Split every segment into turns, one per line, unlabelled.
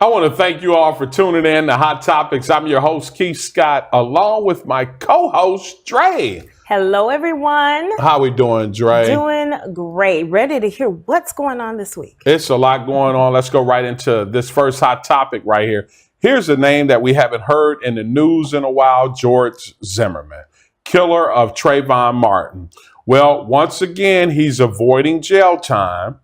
I want to thank you all for tuning in to Hot Topics. I'm your host, Keith Scott, along with my co-host, Dre.
Hello, everyone.
How we doing, Dre?
Doing great. Ready to hear what's going on this week.
It's a lot going on. Let's go right into this first hot topic right here. Here's a name that we haven't heard in the news in a while, George Zimmerman, killer of Trayvon Martin. Well, once again, he's avoiding jail time.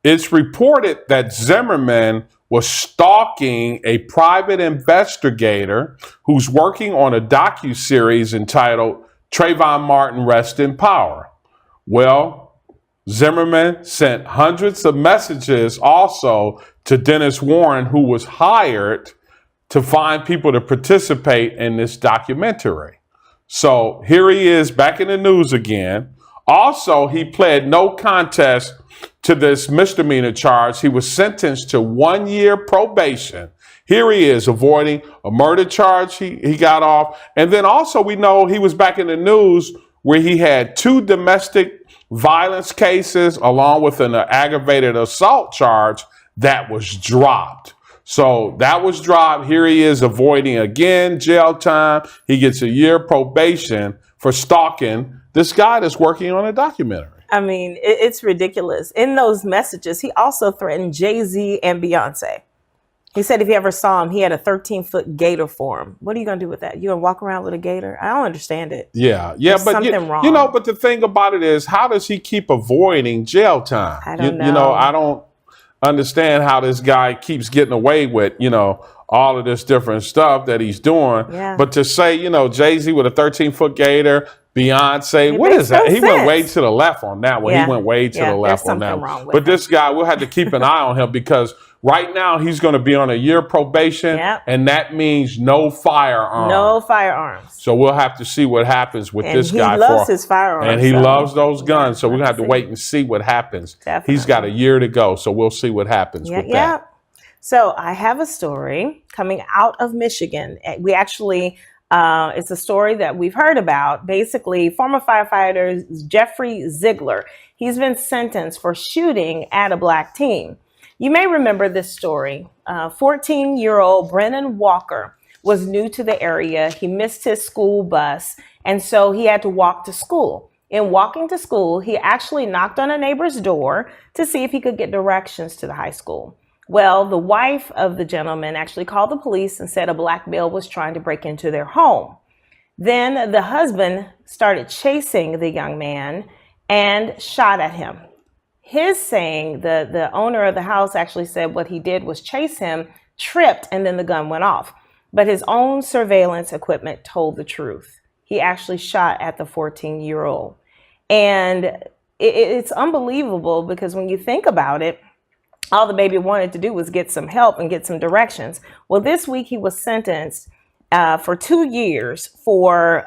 It's reported that Zimmerman was stalking a private investigator who's working on a docuseries entitled Trayvon Martin Rest in Power. Well, Zimmerman sent hundreds of messages also to Dennis Warren, who was hired to find people to participate in this documentary. So here he is back in the news again. Also, he pled no contest to this misdemeanor charge. He was sentenced to 1 year probation. Here he is avoiding a murder charge he got off. And then also we know he was back in the news where he had 2 domestic violence cases along with an aggravated assault charge that was dropped. So that was dropped. Here he is avoiding again jail time. He gets a year probation for stalking this guy that's working on a documentary.
I mean, it's ridiculous. In those messages, he also threatened Jay-Z and Beyonce. He said if he ever saw him, he had a 13-foot gator for him. What are you going to do with that? You going to walk around with a gator? I don't understand it.
Yeah,
There's
but
something wrong.
You know, but the thing about it is, how does he keep avoiding jail time?
I don't know.
You know, I don't understand how this guy keeps getting away with, all of this different stuff that he's doing.
Yeah.
But to say, Jay-Z with a 13-foot gator, Beyonce, what is that?
No
He went
sense.
way to the left on that one.
Yeah.
He went way to the left on that
something
one.
wrong with
But
him.
this guy, we'll have to keep an eye on him because right now he's going to be on a year probation,
Yep.
and that means no firearm.
No firearms.
So we'll have to see what happens with
And
this
he
guy.
loves his firearms.
And he
so-
loves those guns. So we're going to have to
see.
wait and see what happens.
Definitely.
He's got a year to go. So we'll see what happens with that.
So I have a story coming out of Michigan. We actually, it's a story that we've heard about. Basically, former firefighter Jeffrey Ziegler, he's been sentenced for shooting at a black teen. You may remember this story. 14-year-old Brennan Walker was new to the area. He missed his school bus, and so he had to walk to school. In walking to school, he actually knocked on a neighbor's door to see if he could get directions to the high school. Well, the wife of the gentleman actually called the police and said a black male was trying to break into their home. Then the husband started chasing the young man and shot at him. His saying, the owner of the house actually said what he did was chase him, tripped, and then the gun went off. But his own surveillance equipment told the truth. He actually shot at the 14-year-old. And it's unbelievable because when you think about it, all the baby wanted to do was get some help and get some directions. Well, this week he was sentenced for 2 years for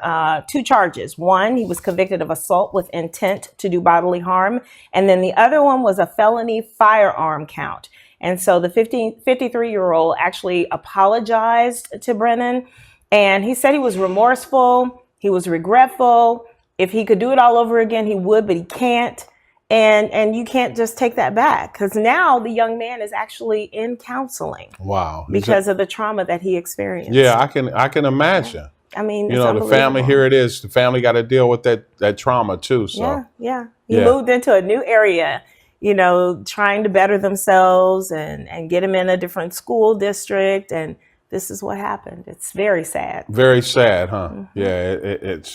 2 charges. One, he was convicted of assault with intent to do bodily harm. And then the other one was a felony firearm count. And so the 53-year-old actually apologized to Brennan. And he said he was remorseful. He was regretful. If he could do it all over again, he would, but he can't. And you can't just take that back because now the young man is actually in counseling.
Wow.
Because of the trauma that he experienced.
Yeah, I can imagine.
I mean,
the family, here it is. The family got to deal with that trauma too. So
Yeah. He moved into a new area, trying to better themselves and get him in a different school district. And this is what happened. It's very sad.
Very sad, huh? Mm-hmm. Yeah,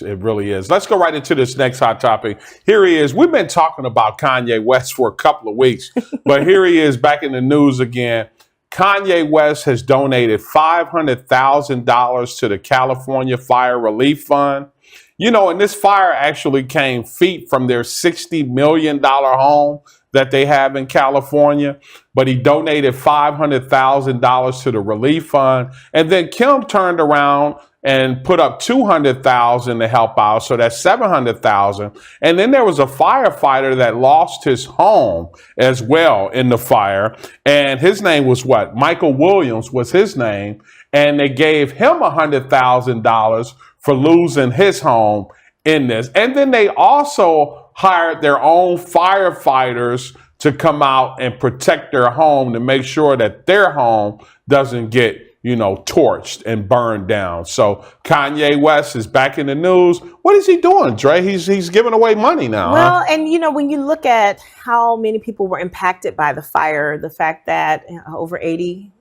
it really is. Let's go right into this next hot topic. Here he is. We've been talking about Kanye West for a couple of weeks, but here he is back in the news again. Kanye West has donated $500,000 to the California Fire Relief Fund. And this fire actually came feet from their $60 million home that they have in California, but he donated $500,000 to the relief fund. And then Kim turned around and put up $200,000 to help out. So that's $700,000. And then there was a firefighter that lost his home as well in the fire. And his name was Michael Williams was his name. And they gave him $100,000 for losing his home in this. And then they also hired their own firefighters to come out and protect their home to make sure that their home doesn't get, torched and burned down. So Kanye West is back in the news. What is he doing, Dre? He's giving away money now.
Well, and when you look at how many people were impacted by the fire, the fact that over 80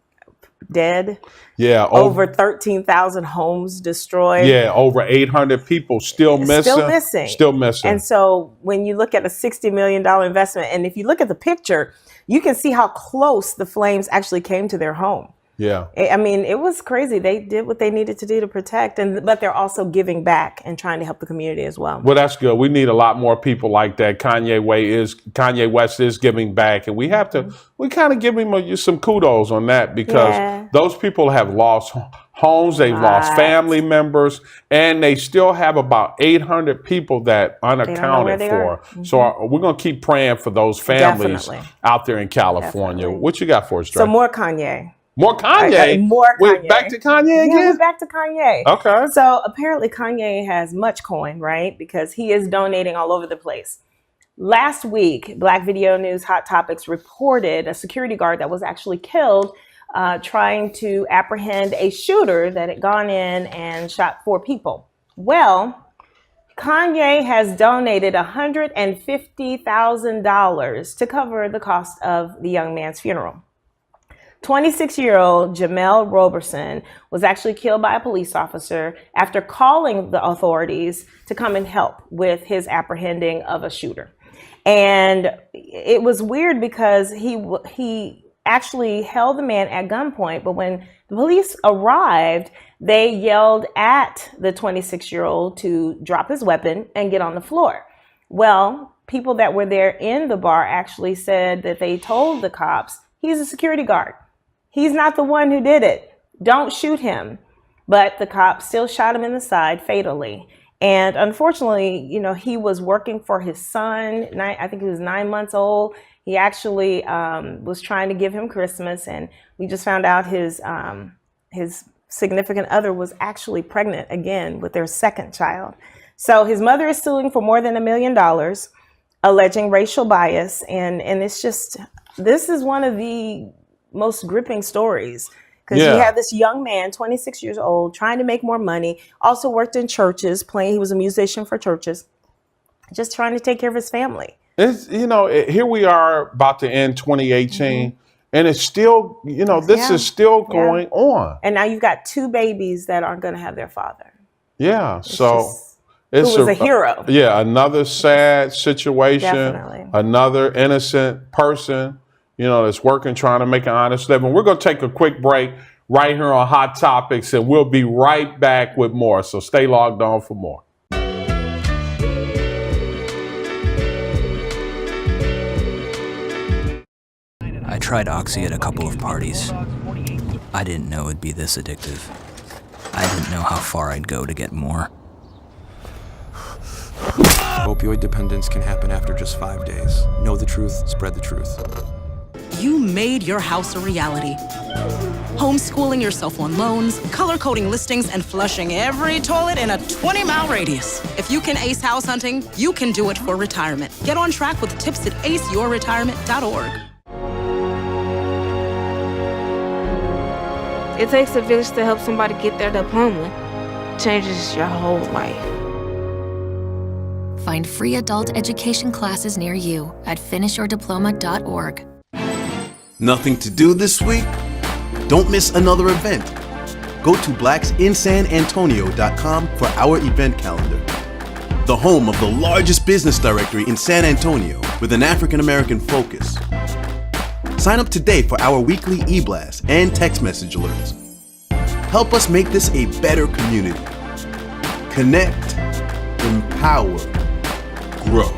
dead, over 13,000 homes destroyed,
over 800 people still missing.
And so when you look at a $60 million investment, and if you look at the picture, you can see how close the flames actually came to their home.
Yeah.
I mean, it was crazy. They did what they needed to do to protect, but they're also giving back and trying to help the community as well.
Well, that's good. We need a lot more people like that. Kanye West is giving back, and we have to, we kind of give him some kudos on that, because those people have lost homes, they've lost family members, and they still have about 800 people that unaccounted for. So we're going to keep praying for those families out there in California. What you got for us, Dre?
So more Kanye.
More Kanye?
Kanye.
Back to Kanye again?
Yeah, we're back to Kanye.
Okay.
So apparently Kanye has much coin, right? Because he is donating all over the place. Last week, Black Video News Hot Topics reported a security guard that was actually killed trying to apprehend a shooter that had gone in and shot 4 people. Well, Kanye has donated $150,000 to cover the cost of the young man's funeral. 26-year-old Jamel Roberson was actually killed by a police officer after calling the authorities to come and help with his apprehending of a shooter. And it was weird because he actually held the man at gunpoint, but when the police arrived, they yelled at the 26-year-old to drop his weapon and get on the floor. Well, people that were there in the bar actually said that they told the cops, he's a security guard. He's not the one who did it. Don't shoot him. But the cops still shot him in the side fatally. And unfortunately, he was working for his son. I think he was 9 months old. He actually was trying to give him Christmas. And we just found out his significant other was actually pregnant again with their second child. So his mother is suing for more than $1 million, alleging racial bias. And it's just, this is one of the most gripping stories, because you have this young man, 26 years old, trying to make more money, also worked in churches, he was a musician for churches, just trying to take care of his family.
It's, here we are about to end 2018, and it's still, this is still going on.
And now you've got 2 babies that aren't going to have their father.
Yeah,
It's a hero.
Yeah, another sad situation,
Definitely.
another innocent person, that's working, trying to make an honest living. We're going to take a quick break right here on Hot Topics, and we'll be right back with more. So stay logged on for more.
I tried Oxy at a couple of parties. I didn't know it'd be this addictive. I didn't know how far I'd go to get more.
Opioid dependence can happen after just 5 days. Know the truth, spread the truth.
You made your house a reality. Homeschooling yourself on loans, color-coding listings, and flushing every toilet in a 20-mile radius. If you can ace house hunting, you can do it for retirement. Get on track with tips at aceyourretirement.org.
It takes a village to help somebody get their diploma. Changes your whole life.
Find free adult education classes near you at finishyourdiploma.org.
Nothing to do this week? Don't miss another event. Go to blacksinsanantonio.com for our event calendar. The home of the largest business directory in San Antonio with an African American focus. Sign up today for our weekly e-blast and text message alerts. Help us make this a better community. Connect, empower, grow.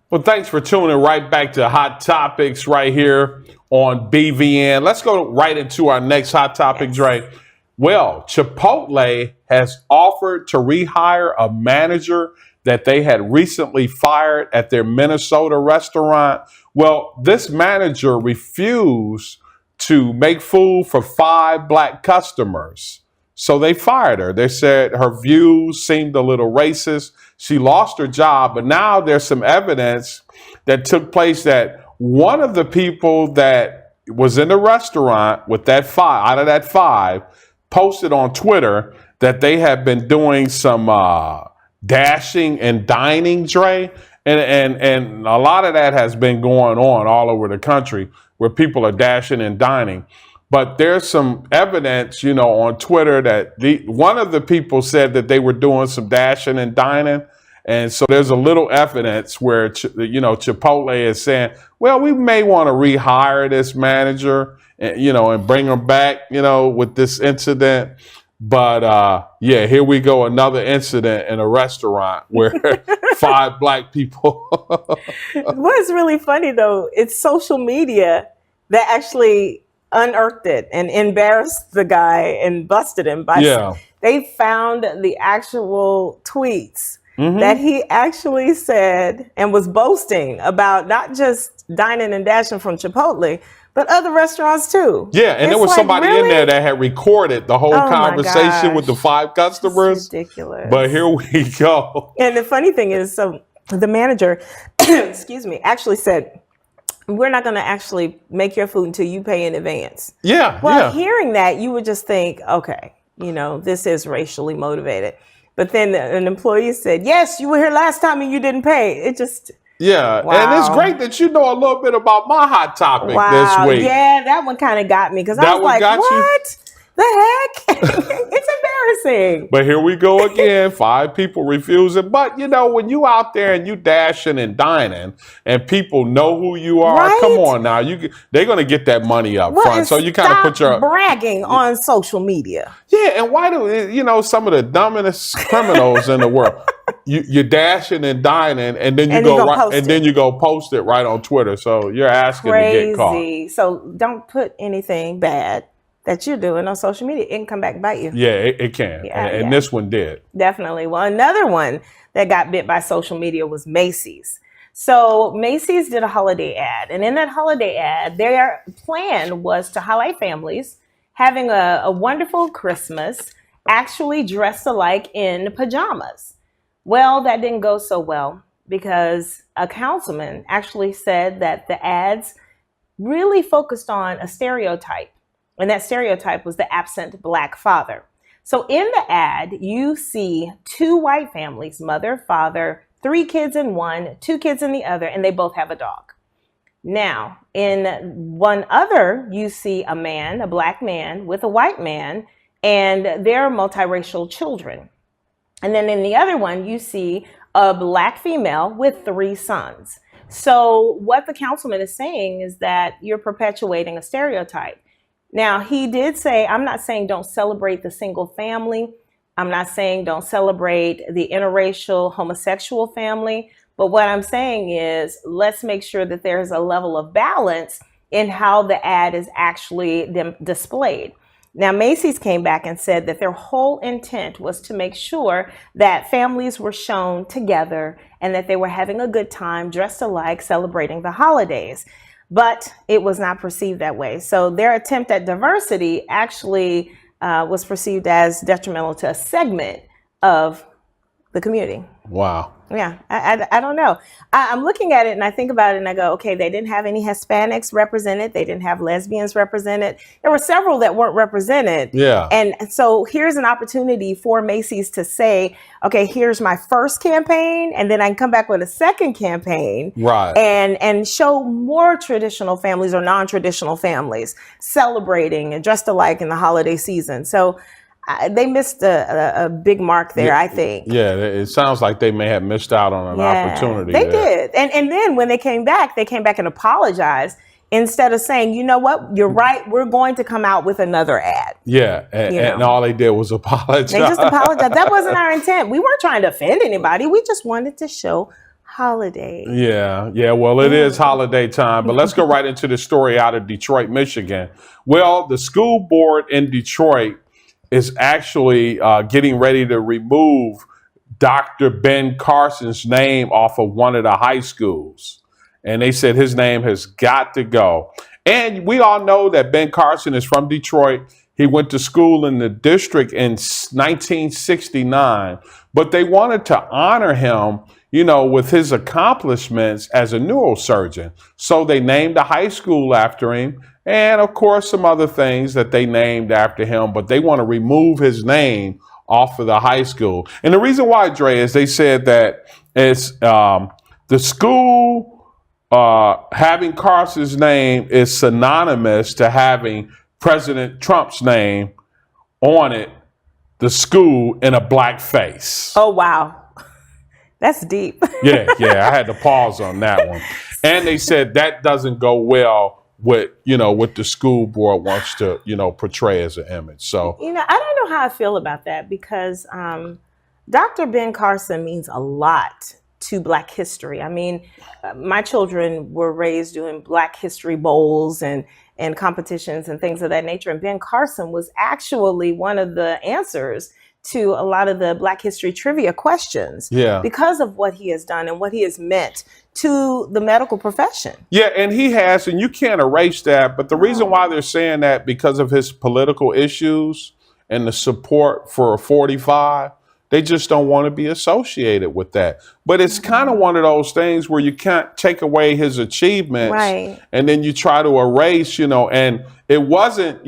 Well, thanks for tuning right back to Hot Topics right here on BVN. Let's go right into our next Hot Topic, Dre. Well, Chipotle has offered to rehire a manager that they had recently fired at their Minnesota restaurant. Well, this manager refused to make food for 5 Black customers. So they fired her. They said her views seemed a little racist. She lost her job, but now there's some evidence that took place that one of the people that was in the restaurant with that out of that 5, posted on Twitter that they have been doing some dashing and dining, Dre. And a lot of that has been going on all over the country where people are dashing and dining. But there's some evidence, on Twitter that one of the people said that they were doing some dashing and dining. And so there's a little evidence where, Chipotle is saying, well, we may want to rehire this manager, and bring him back, with this incident. But here we go. Another incident in a restaurant where 5 black people.
What's really funny, though, it's social media that actually unearthed it and embarrassed the guy and busted him. They found the actual tweets that he actually said and was boasting about, not just dining and dashing from Chipotle, but other restaurants too.
Yeah, and there was somebody in there that had recorded the whole conversation with the 5 customers.
It's ridiculous.
But here we go.
And the funny thing is, so the manager, excuse me, actually said, we're not going to actually make your food until you pay in advance.
Yeah.
Hearing that, you would just think, okay, this is racially motivated. But then an employee said, yes, you were here last time and you didn't pay. It just...
Yeah,
wow.
And it's great that you know a little bit about my hot topic this week.
Yeah, that one kind of got me because I was like, what the heck? It's embarrassing.
But here we go again, 5 people refusing. But, when you out there and you dashing and dining and people know who you are, come on now. They're going to get that money up front. So you kind of put your...
bragging on social media.
Yeah, and why do, some of the dumbest criminals in the world... You're dashing and dining, and then you go post it right on Twitter. So you're asking to get caught.
So don't put anything bad that you're doing on social media. It can come back and bite you.
Yeah, it can. And this one did.
Definitely. Well, another one that got bit by social media was Macy's. So Macy's did a holiday ad, and in that holiday ad, their plan was to highlight families having a wonderful Christmas, actually dressed alike in pajamas. Well, that didn't go so well because a councilman actually said that the ads really focused on a stereotype, and that stereotype was the absent Black father. So in the ad, you see 2 white families, mother, father, 3 kids in one, 2 kids in the other, and they both have a dog. Now, in one other, you see a man, a Black man with a white man, and their multiracial children. And then in the other one, you see a Black female with 3 sons. So what the councilman is saying is that you're perpetuating a stereotype. Now, he did say, I'm not saying don't celebrate the single family. I'm not saying don't celebrate the interracial homosexual family. But what I'm saying is let's make sure that there's a level of balance in how the ad is actually displayed. Now, Macy's came back and said that their whole intent was to make sure that families were shown together and that they were having a good time, dressed alike, celebrating the holidays. But it was not perceived that way. So their attempt at diversity actually was perceived as detrimental to a segment of the community.
Wow.
Yeah, I don't know. I'm looking at it and I think about it and I go, okay, they didn't have any Hispanics represented. They didn't have lesbians represented. There were several that weren't represented.
Yeah.
And so here's an opportunity for Macy's to say, okay, here's my first campaign, and then I can come back with a second campaign.
Right.
And show more traditional families or non-traditional families celebrating and dressed alike in the holiday season. So they missed a big mark there, I think.
Yeah, it sounds like they may have missed out on an opportunity.
They did. And then when they came back and apologized instead of saying, you know what, you're right, we're going to come out with another ad.
Yeah, and all they did was apologize.
They just apologized. That wasn't our intent. We weren't trying to offend anybody. We just wanted to show holiday.
Yeah. Well, it is holiday time, but let's go right into the story out of Detroit, Michigan. Well, the school board in Detroit is actually getting ready to remove Dr. Ben Carson's name off of one of the high schools. And they said his name has got to go. And we all know that Ben Carson is from Detroit. He went to school in the district in 1969, but they wanted to honor him, with his accomplishments as a neurosurgeon. So they named a high school after him, and of course some other things that they named after him, but they want to remove his name off of the high school. And the reason why, Dre, is they said that it's the school having Carson's name is synonymous to having President Trump's name on it, the school in a black face.
Oh, wow. That's deep.
Yeah, I had to pause on that one. And they said that doesn't go well with, what the school board wants to, portray as an image. So,
I don't know how I feel about that because Dr. Ben Carson means a lot to Black history. I mean, my children were raised doing Black history bowls and competitions and things of that nature. And Ben Carson was actually one of the answers to a lot of the Black history trivia questions because of what he has done and what he has meant to the medical profession.
Yeah, and he has, and you can't erase that. But the reason why they're saying that because of his political issues and the support for 45, they just don't want to be associated with that. But it's kind of one of those things where you can't take away his achievements,
right,
and then you try to erase, and it wasn't,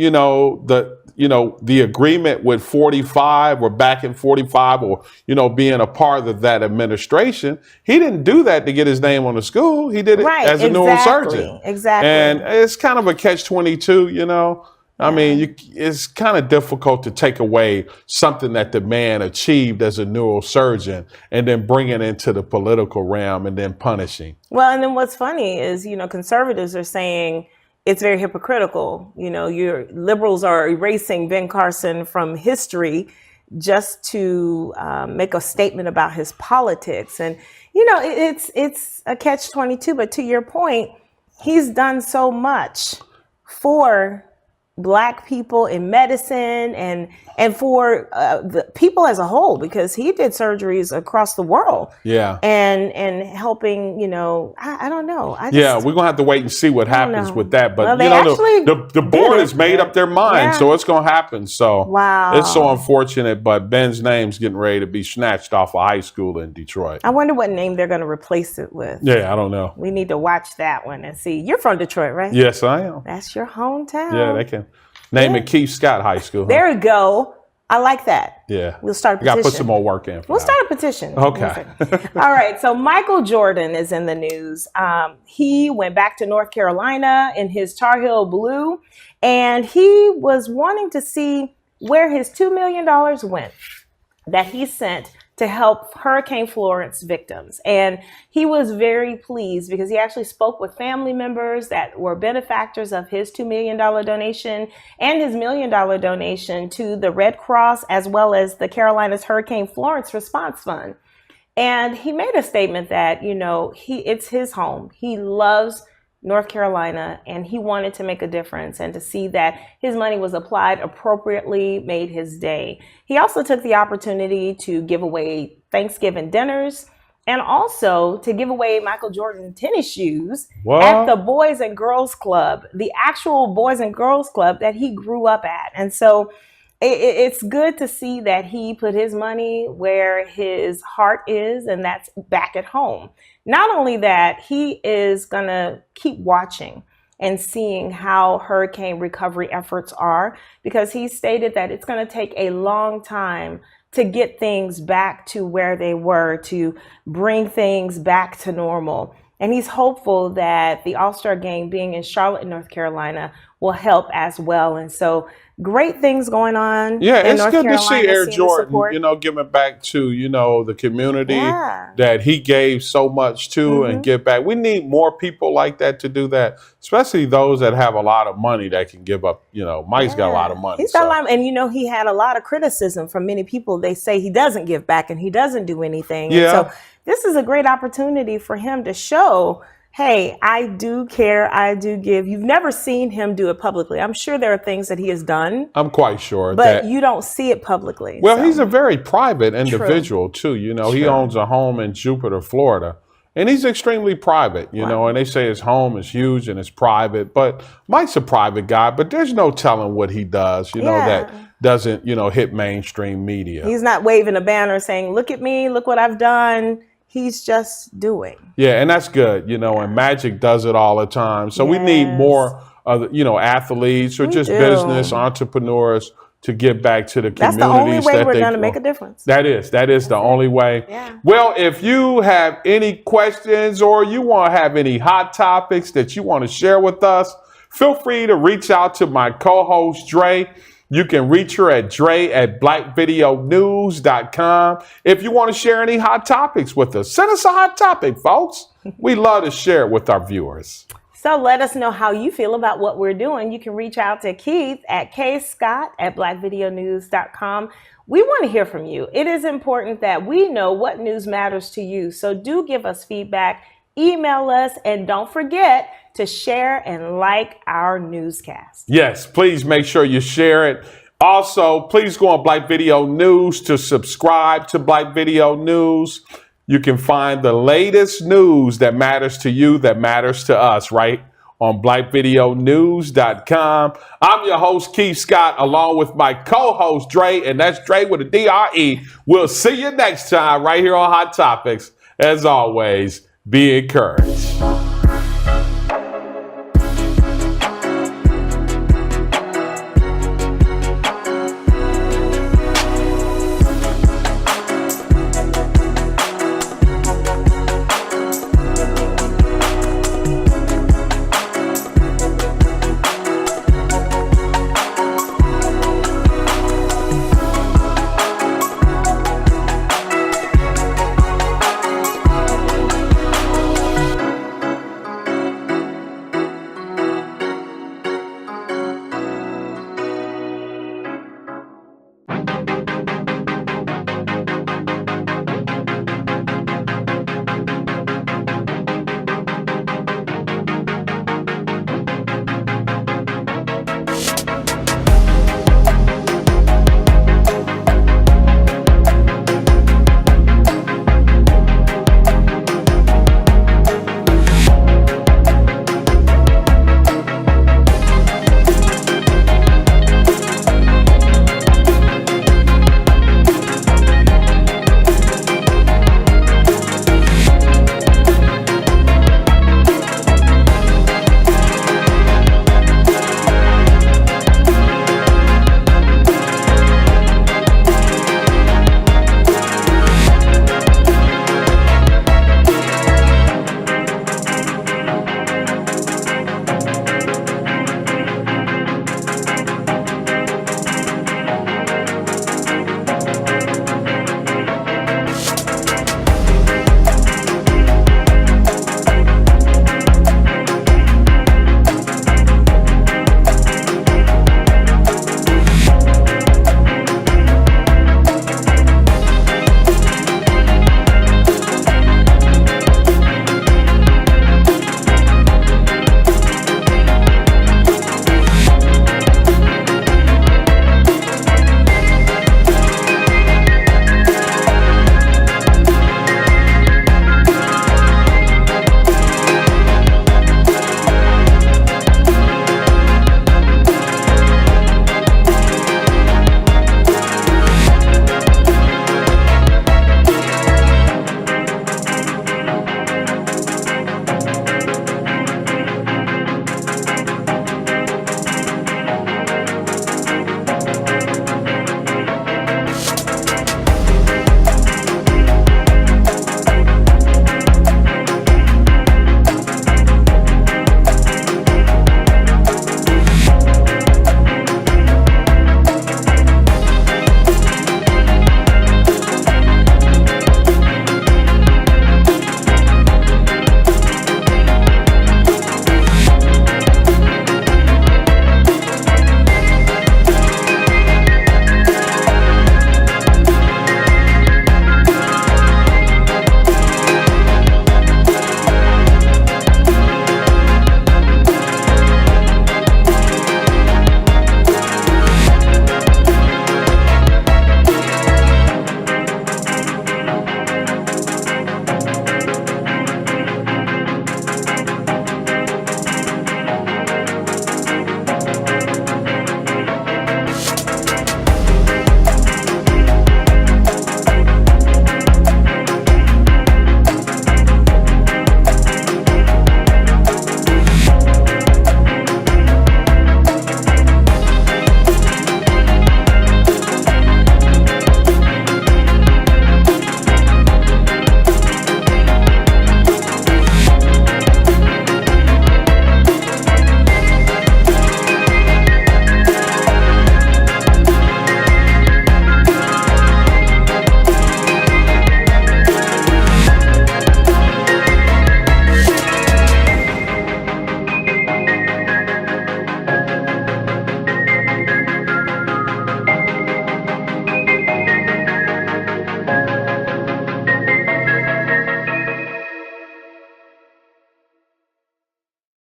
the agreement with 45 or back in 45 or, being a part of that administration. He didn't do that to get his name on the school. He did it as a neurosurgeon.
Exactly.
And it's kind of a catch-22, I mean, it's kind of difficult to take away something that the man achieved as a neurosurgeon and then bring it into the political realm and then punishing.
Well, and then what's funny is, conservatives are saying it's very hypocritical. Your liberals are erasing Ben Carson from history just to make a statement about his politics. And, it's a catch-22. But to your point, he's done so much for Black people in medicine and for the people as a whole, because he did surgeries across the world.
Yeah.
And helping, I don't know.
We're going to have to wait and see what happens with that. But,
well,
the board has made up their mind, so it's going to happen. So
wow,
it's so unfortunate, but Ben's name's getting ready to be snatched off a high school in Detroit.
I wonder what name they're going to replace it with.
Yeah, I don't know.
We need to watch that one and see. You're from Detroit, right?
Yes, I am.
That's your hometown.
Yeah, they can name it Keith Scott High School. Huh?
There we go. I like that.
Yeah.
We'll start a petition.
Got to put some more work in.
We'll start a petition.
Okay.
All right. So Michael Jordan is in the news. He went back to North Carolina in his Tar Heel blue, and he was wanting to see where his $2 million went that he sent to help Hurricane Florence victims. And he was very pleased because he actually spoke with family members that were benefactors of his $2 million donation and his $1 million donation to the Red Cross, as well as the Carolinas Hurricane Florence Response Fund. And he made a statement that, it's his home. He loves North Carolina, and he wanted to make a difference, and to see that his money was applied appropriately made his day. He also took the opportunity to give away Thanksgiving dinners and also to give away Michael Jordan tennis shoes at the Boys and Girls Club, the actual Boys and Girls Club that he grew up at. And so it's good to see that he put his money where his heart is, and that's back at home. Not only that, he is going to keep watching and seeing how hurricane recovery efforts are, because he stated that it's going to take a long time to get things back to where they were, to bring things back to normal. And he's hopeful that the All-Star game being in Charlotte, North Carolina, will help as well. And so great things going on.
Yeah,
in
it's
North
good
Carolina,
to see Air
seeing
Jordan, giving back to, the community that he gave so much to and give back. We need more people like that to do that, especially those that have a lot of money that can give up. Mike's got a lot of money.
He's got a lot, and he had a lot of criticism from many people. They say he doesn't give back and he doesn't do anything.
Yeah.
And so this is a great opportunity for him to show, hey, I do care, I do give. You've never seen him do it publicly. I'm sure there are things that he has done.
I'm quite sure.
But you don't see it publicly.
Well, he's a very private individual, too. He owns a home in Jupiter, Florida. And he's extremely private, you know, and they say his home is huge and it's private, but Mike's a private guy, but there's no telling what he does, you know, that doesn't, you know, hit mainstream media.
He's not waving a banner saying, look at me, look what I've done. He's just doing.
Yeah, and that's good, you know, and Magic does it all the time. So we need more of, you know, athletes or just business entrepreneurs to give back to the communities.
That's the only way we're going to make a difference.
That is the only way.
Yeah.
Well, if you have any questions or you want to have any hot topics that you want to share with us, feel free to reach out to my co-host, Dre. You can reach her at dre@blackvideonews.com. If you want to share any hot topics with us, send us a hot topic, folks. We love to share it with our viewers.
So let us know how you feel about what we're doing. You can reach out to Keith at kscott@blackvideonews.com. We want to hear from you. It is important that we know what news matters to you. So do give us feedback, email us, and don't forget to share and like our newscast.
Yes, please make sure you share it. Also, please go on Black Video News to subscribe to Black Video News. You can find the latest news that matters to you, that matters to us, right on blackvideonews.com. I'm your host, Keith Scott, along with my co-host, Dre, and that's Dre with a D-R-E. We'll see you next time right here on Hot Topics. As always, be encouraged.